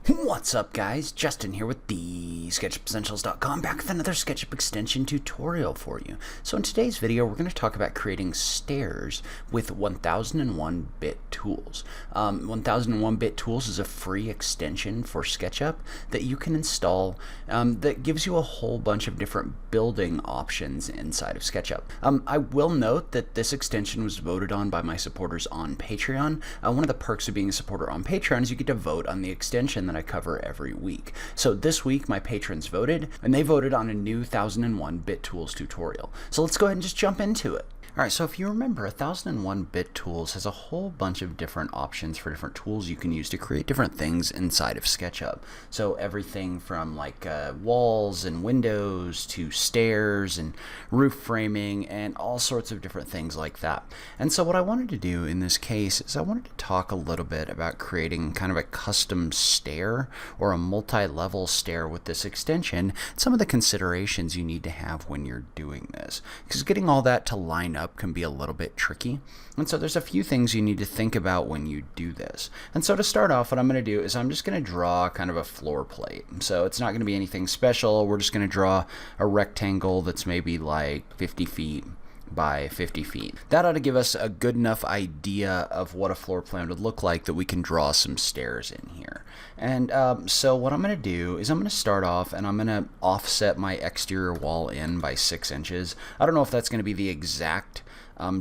What's up, guys? Justin here with TheSketchUpEssentials.com, back with another SketchUp extension tutorial for you. So in today's video, we're going to talk about creating stairs with 1001-bit tools. 1001-bit tools is a free extension for SketchUp that you can install that gives you a whole bunch of different building options inside of SketchUp. I will note that this extension was voted on by my supporters on Patreon. One of the perks of being a supporter on Patreon is you get to vote on the extension that I cover every week. So this week my patrons voted, and they voted on a new 1001-bit tools tutorial. So let's go ahead and just jump into it. Alright, so if you remember, 1001-bit tools has a whole bunch of different options for different tools you can use to create different things inside of SketchUp. So everything from like walls and windows to stairs and roof framing and all sorts of different things like that. And so what I wanted to do in this case is I wanted to talk a little bit about creating kind of a custom stair or a multi-level stair with this extension, some of the considerations you need to have when you're doing this. Because getting all that to line up can be a little bit tricky, and so there's a few things you need to think about when you do this. And so to start off, what I'm going to do is I'm just going to draw kind of a floor plate. So it's not going to be anything special. We're just going to draw a rectangle that's maybe like 50 feet by 50 feet. That ought to give us a good enough idea of what a floor plan would look like that we can draw some stairs in here. And so what I'm going to do is I'm going to start off and I'm going to offset my exterior wall in by 6 inches. I don't know if that's going to be the exact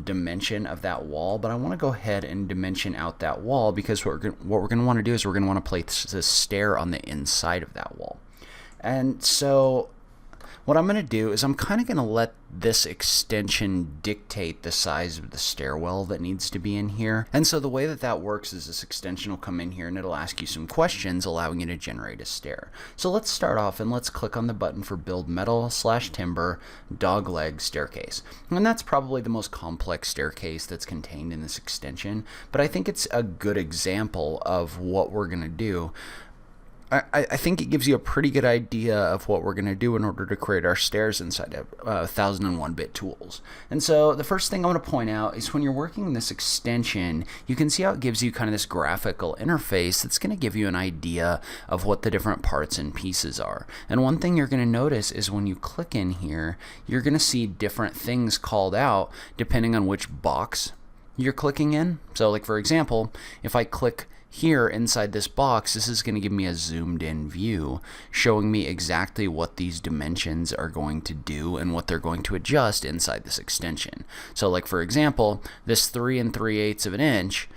dimension of that wall, but I want to go ahead and dimension out that wall because what we're going to want to do is we're going to want to place this stair on the inside of that wall. And so what I'm going to do is I'm kind of going to let this extension dictate the size of the stairwell that needs to be in here. And so the way that that works is this extension will come in here and it'll ask you some questions allowing you to generate a stair. So let's start off and let's click on the button for build metal/timber dogleg staircase. And that's probably the most complex staircase that's contained in this extension, but I think it's a good example of what we're going to do. I think it gives you a pretty good idea of what we're going to do in order to create our stairs inside of 1001-bit tools. And so the first thing I want to point out is when you're working in this extension, you can see how it gives you kind of this graphical interface that's going to give you an idea of what the different parts and pieces are. And one thing you're going to notice is when you click in here, you're going to see different things called out depending on which box you're clicking in. So like for example, if I click here inside this box, this is going to give me a zoomed in view showing me exactly what these dimensions are going to do and what they're going to adjust inside this extension. So like for example, this 3 3/8 of an inch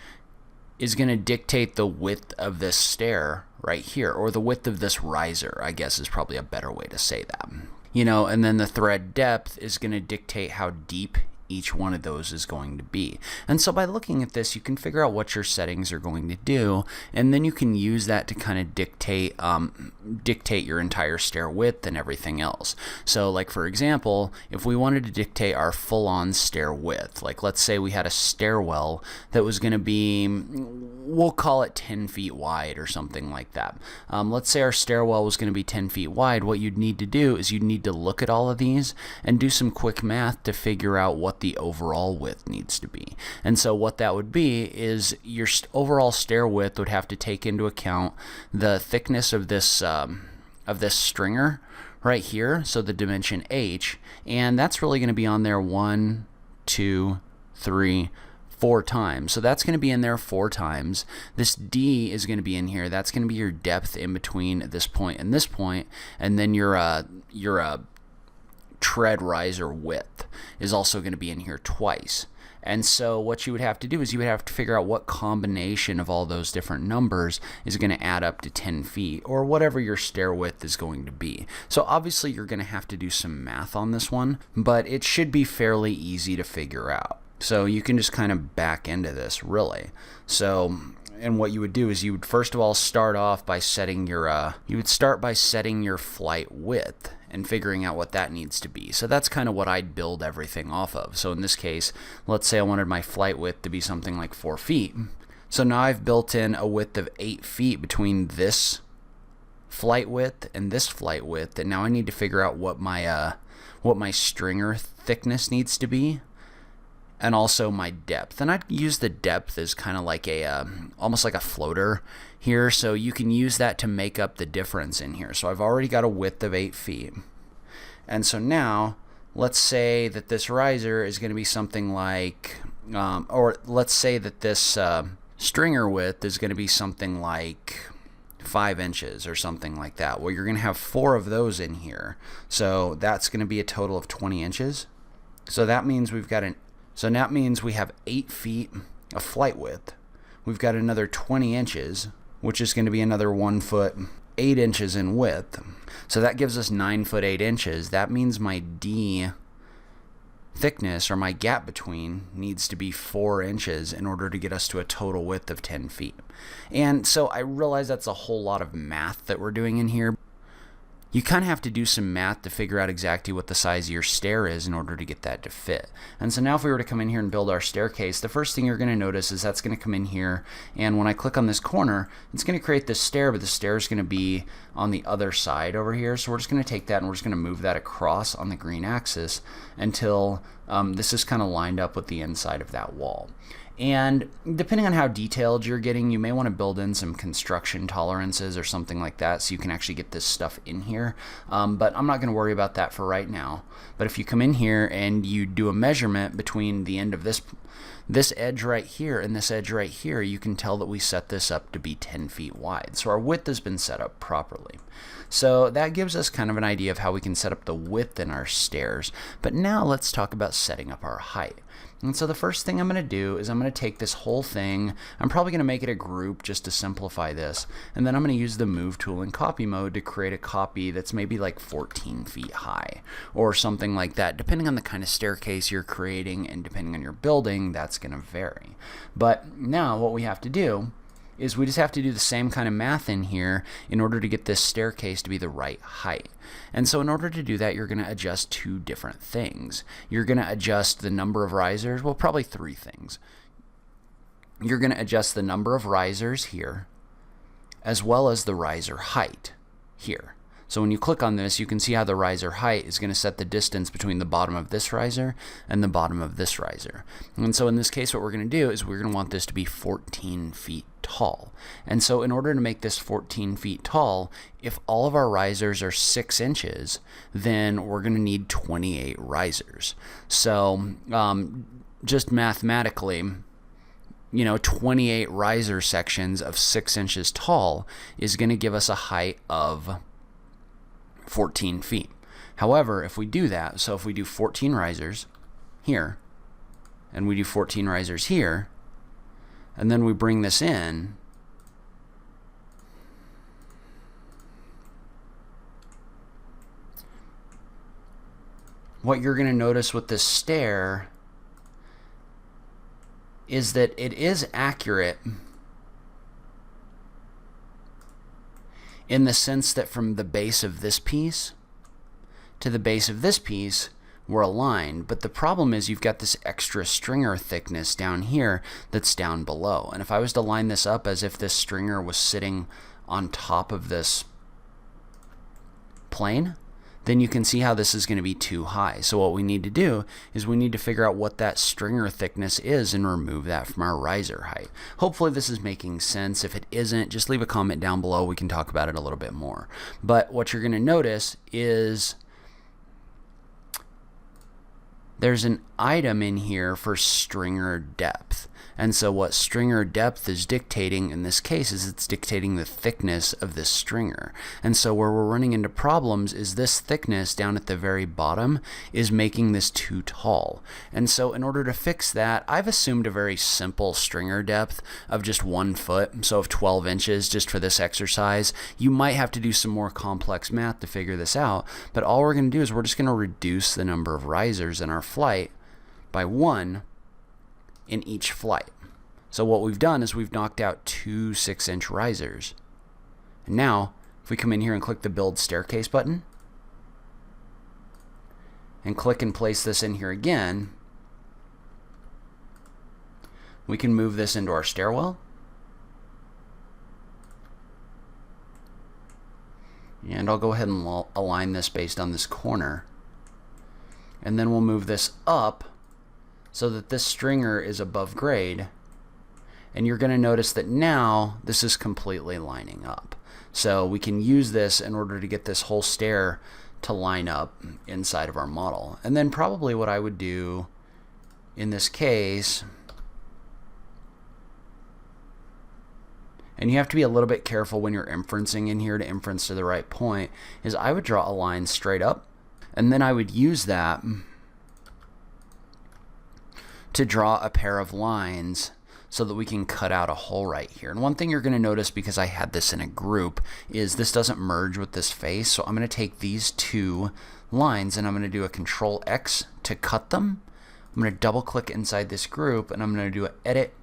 is going to dictate the width of this stair right here, or the width of this riser, I guess is probably a better way to say that. You know, and then the thread depth is going to dictate how deep each one of those is going to be. And so by looking at this, you can figure out what your settings are going to do, and then you can use that to kind of dictate your entire stair width and everything else. So like for example, if we wanted to dictate our full-on stair width, like let's say we had a stairwell that was going to be, we'll call it 10 feet wide or something like that. Let's say our stairwell was going to be 10 feet wide. What you'd need to do is you'd need to look at all of these and do some quick math to figure out what the overall width needs to be. And so what that would be is your overall stair width would have to take into account the thickness of this stringer right here, so the dimension h, and that's really going to be on there 1, 2, 3, 4 times. So that's going to be in there 4 times. This D is going to be in here. That's going to be your depth in between this point, and then your tread riser width is also going to be in here twice. And so what you would have to do is you would have to figure out what combination of all those different numbers is going to add up to 10 feet or whatever your stair width is going to be. So obviously you're going to have to do some math on this one, but it should be fairly easy to figure out. So you can just kind of back into this really. So and what you would do is you would first of all start off by setting your your flight width and figuring out what that needs to be. So that's kind of what I'd build everything off of. So in this case, let's say I wanted my flight width to be something like 4 feet. So now I've built in a width of 8 feet between this flight width and this flight width, and now I need to figure out what my stringer thickness needs to be. and also my depth. And I'd use the depth as kind of like a almost like a floater here, so you can use that to make up the difference in here. So I've already got a width of 8 feet. And so now, let's say that this riser is going to be something like, or let's say that this stringer width is going to be something like 5 inches or something like that. Well, you're going to have 4 of those in here. So that's going to be a total of 20 inches. So that means we have 8 feet of flight width. We've got another 20 inches, which is going to be another 1 foot, 8 inches in width. So that gives us 9 foot 8 inches. That means my D thickness, or my gap between, needs to be 4 inches in order to get us to a total width of 10 feet. And so I realize that's a whole lot of math that we're doing in here. You kind of have to do some math to figure out exactly what the size of your stair is in order to get that to fit. And so now if we were to come in here and build our staircase, the first thing you're going to notice is that's going to come in here, and when I click on this corner, it's going to create this stair, but the stair is going to be on the other side over here. So we're just going to take that and we're just going to move that across on the green axis until this is kind of lined up with the inside of that wall. And depending on how detailed you're getting, you may want to build in some construction tolerances or something like that so you can actually get this stuff in here. But I'm not going to worry about that for right now. But if you come in here and you do a measurement between the end of this edge right here and this edge right here, you can tell that we set this up to be 10 feet wide. So our width has been set up properly. So that gives us kind of an idea of how we can set up the width in our stairs. But now let's talk about setting up our height. And so the first thing I'm going to do is I'm going to take this whole thing, I'm probably going to make it a group just to simplify this, and then I'm going to use the move tool in copy mode to create a copy that's maybe like 14 feet high or something like that. Depending on the kind of staircase you're creating and depending on your building, that's going to vary. But now what we have to do is we just have to do the same kind of math in here in order to get this staircase to be the right height. And so in order to do that, you're going to adjust 2 different things. You're going to adjust the number of risers, well, probably 3 things. You're going to adjust the number of risers here, as well as the riser height here. So when you click on this, you can see how the riser height is going to set the distance between the bottom of this riser and the bottom of this riser. And so in this case, what we're going to do is we're going to want this to be 14 feet tall. And so in order to make this 14 feet tall, if all of our risers are 6 inches, then we're going to need 28 risers. So just mathematically, 28 riser sections of 6 inches tall is going to give us a height of 14 feet. However, if we do that, so if we do 14 risers here, and we do 14 risers here, and then we bring this in, what you're going to notice with this stair is that it is accurate in the sense that from the base of this piece to the base of this piece, we're aligned. But the problem is you've got this extra stringer thickness down here that's down below. And if I was to line this up as if this stringer was sitting on top of this plane, then you can see how this is going to be too high. So what we need to do is we need to figure out what that stringer thickness is and remove that from our riser height. Hopefully this is making sense. If it isn't, just leave a comment down below. We can talk about it a little bit more. But what you're going to notice is there's an item in here for stringer depth. And so what stringer depth is dictating in this case is it's dictating the thickness of this stringer. And so where we're running into problems is this thickness down at the very bottom is making this too tall. And so in order to fix that, I've assumed a very simple stringer depth of just 1 foot, so of 12 inches just for this exercise. You might have to do some more complex math to figure this out, but all we're going to do is we're just going to reduce the number of risers in our flight by 1 in each flight. So what we've done is we've knocked out 2 6-inch risers. And now, if we come in here and click the Build Staircase button, and click and place this in here again, we can move this into our stairwell. And I'll go ahead and align this based on this corner. And then we'll move this up so that this stringer is above grade, And you're going to notice that now this is completely lining up. So we can use this in order to get this whole stair to line up inside of our model. And then probably what I would do in this case, and you have to be a little bit careful when you're inferencing in here to inference to the right point, is I would draw a line straight up, and then I would use that to draw a pair of lines so that we can cut out a hole right here. And one thing you're going to notice, because I had this in a group, is this doesn't merge with this face. So I'm going to take these two lines and I'm going to do a Control X to cut them. I'm going to double click inside this group and I'm going to do an edit,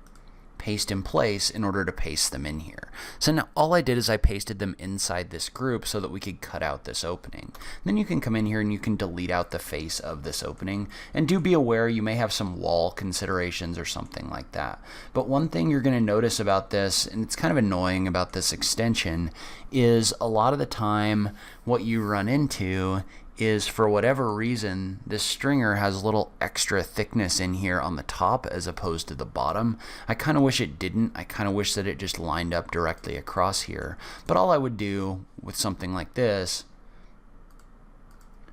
paste in place in order to paste them in here. So now all I did is I pasted them inside this group so that we could cut out this opening. Then you can come in here and you can delete out the face of this opening, and do be aware you may have some wall considerations or something like that. But one thing you're going to notice about this, and it's kind of annoying about this extension, is a lot of the time what you run into is, for whatever reason, this stringer has a little extra thickness in here on the top as opposed to the bottom. I kind of wish it didn't. I kind of wish that it just lined up directly across here. But all I would do with something like this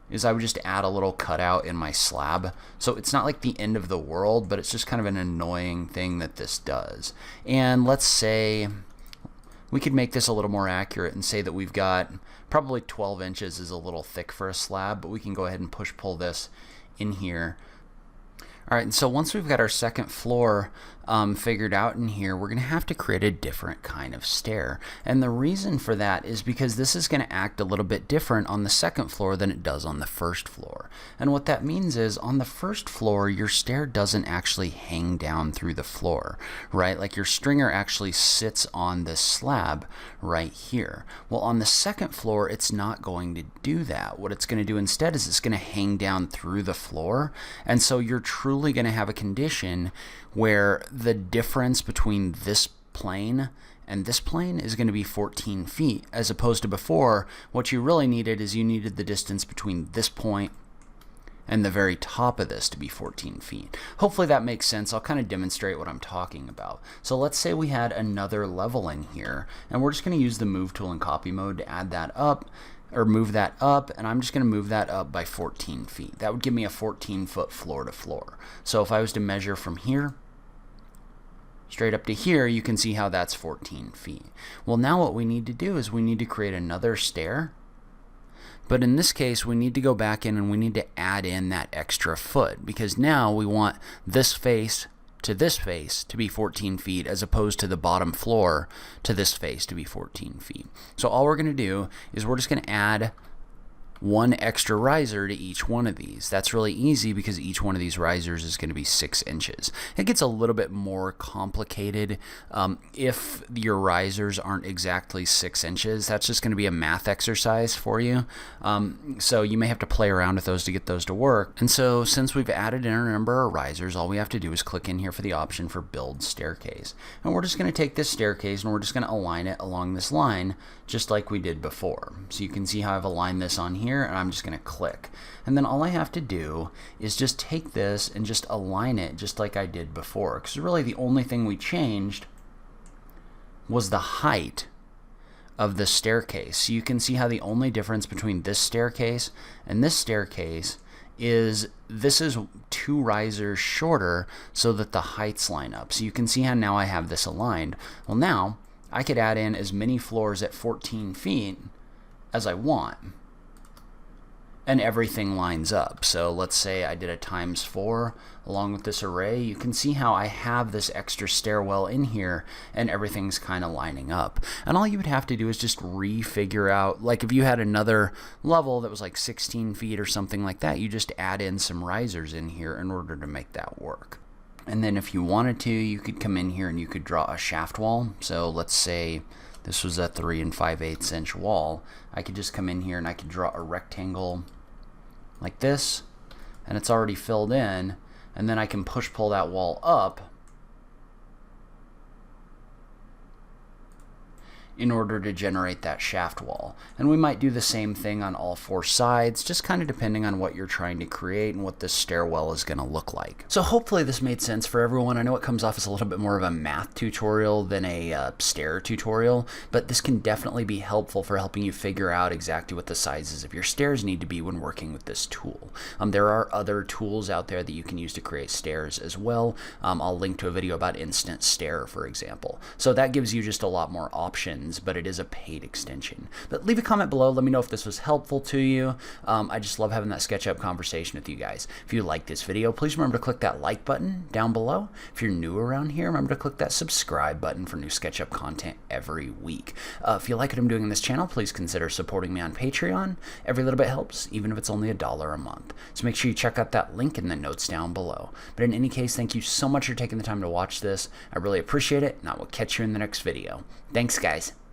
is I would just add a little cutout in my slab. So it's not like the end of the world, but it's just kind of an annoying thing that this does. And let's say we could make this a little more accurate and say that we've got probably 12 inches is a little thick for a slab, but we can go ahead and pull this in here. All right, and so once we've got our second floor figured out in here, we're going to have to create a different kind of stair. And the reason for that is because this is going to act a little bit different on the second floor than it does on the first floor. And what that means is, on the first floor, your stair doesn't actually hang down through the floor, right? Like your stringer actually sits on this slab right here. Well, on the second floor, it's not going to do that. What it's going to do instead is it's going to hang down through the floor. And so you're truly going to have a condition where the difference between this plane and this plane is going to be 14 feet, as opposed to before, what you really needed is you needed the distance between this point and the very top of this to be 14 feet. Hopefully that makes sense. I'll kind of demonstrate what I'm talking about. So let's say we had another level in here, and we're just going to use the move tool in copy mode to add that up, or move that up, and I'm just going to move that up by 14 feet. That would give me a 14-foot floor to floor. So if I was to measure from here straight up to here, you can see how that's 14 feet. Well, now what we need to do is we need to create another stair, but in this case we need to go back in and we need to add in that extra foot, because now we want this face to this face to be 14 feet as opposed to the bottom floor to this face to be 14 feet. So all we're going to do is we're just going to add one extra riser to each one of these. That's really easy because each one of these risers is going to be 6 inches. It gets a little bit more complicated if your risers aren't exactly 6 inches. That's just going to be a math exercise for you. So you may have to play around with those to get those to work. And so since we've added in our number of risers, all we have to do is click in here for the option for Build Staircase. And we're just going to take this staircase and we're just going to align it along this line just like we did before. So you can see how I've aligned this on here, and I'm just going to click. And then all I have to do is just take this and just align it just like I did before, because really the only thing we changed was the height of the staircase. So you can see how the only difference between this staircase and this staircase is this is 2 risers shorter so that the heights line up. So you can see how now I have this aligned. Well, now I could add in as many floors at 14 feet as I want, and everything lines up. So let's say I did a ×4 along with this array. You can see how I have this extra stairwell in here and everything's kind of lining up. And all you would have to do is just refigure out, like if you had another level that was like 16 feet or something like that, you just add in some risers in here in order to make that work. And then if you wanted to, you could come in here and you could draw a shaft wall. So let's say this was a 3 5/8 inch wall. I could just come in here and I could draw a rectangle like this, and it's already filled in, and then I can pull that wall up, in order to generate that shaft wall. And we might do the same thing on all 4 sides, just kind of depending on what you're trying to create and what this stairwell is going to look like. So hopefully this made sense for everyone. I know it comes off as a little bit more of a math tutorial than a stair tutorial, but this can definitely be helpful for helping you figure out exactly what the sizes of your stairs need to be when working with this tool. There are other tools out there that you can use to create stairs as well. I'll link to a video about instant stair, for example. So that gives you just a lot more options, but it is a paid extension. But leave a comment below. Let me know if this was helpful to you. I just love having that SketchUp conversation with you guys. If you like this video, please remember to click that like button down below. If you're new around here, remember to click that subscribe button for new SketchUp content every week. If you like what I'm doing in this channel, please consider supporting me on Patreon. Every little bit helps, even if it's only $1 a month. So make sure you check out that link in the notes down below. But in any case, thank you so much for taking the time to watch this. I really appreciate it, and I will catch you in the next video. Thanks, guys.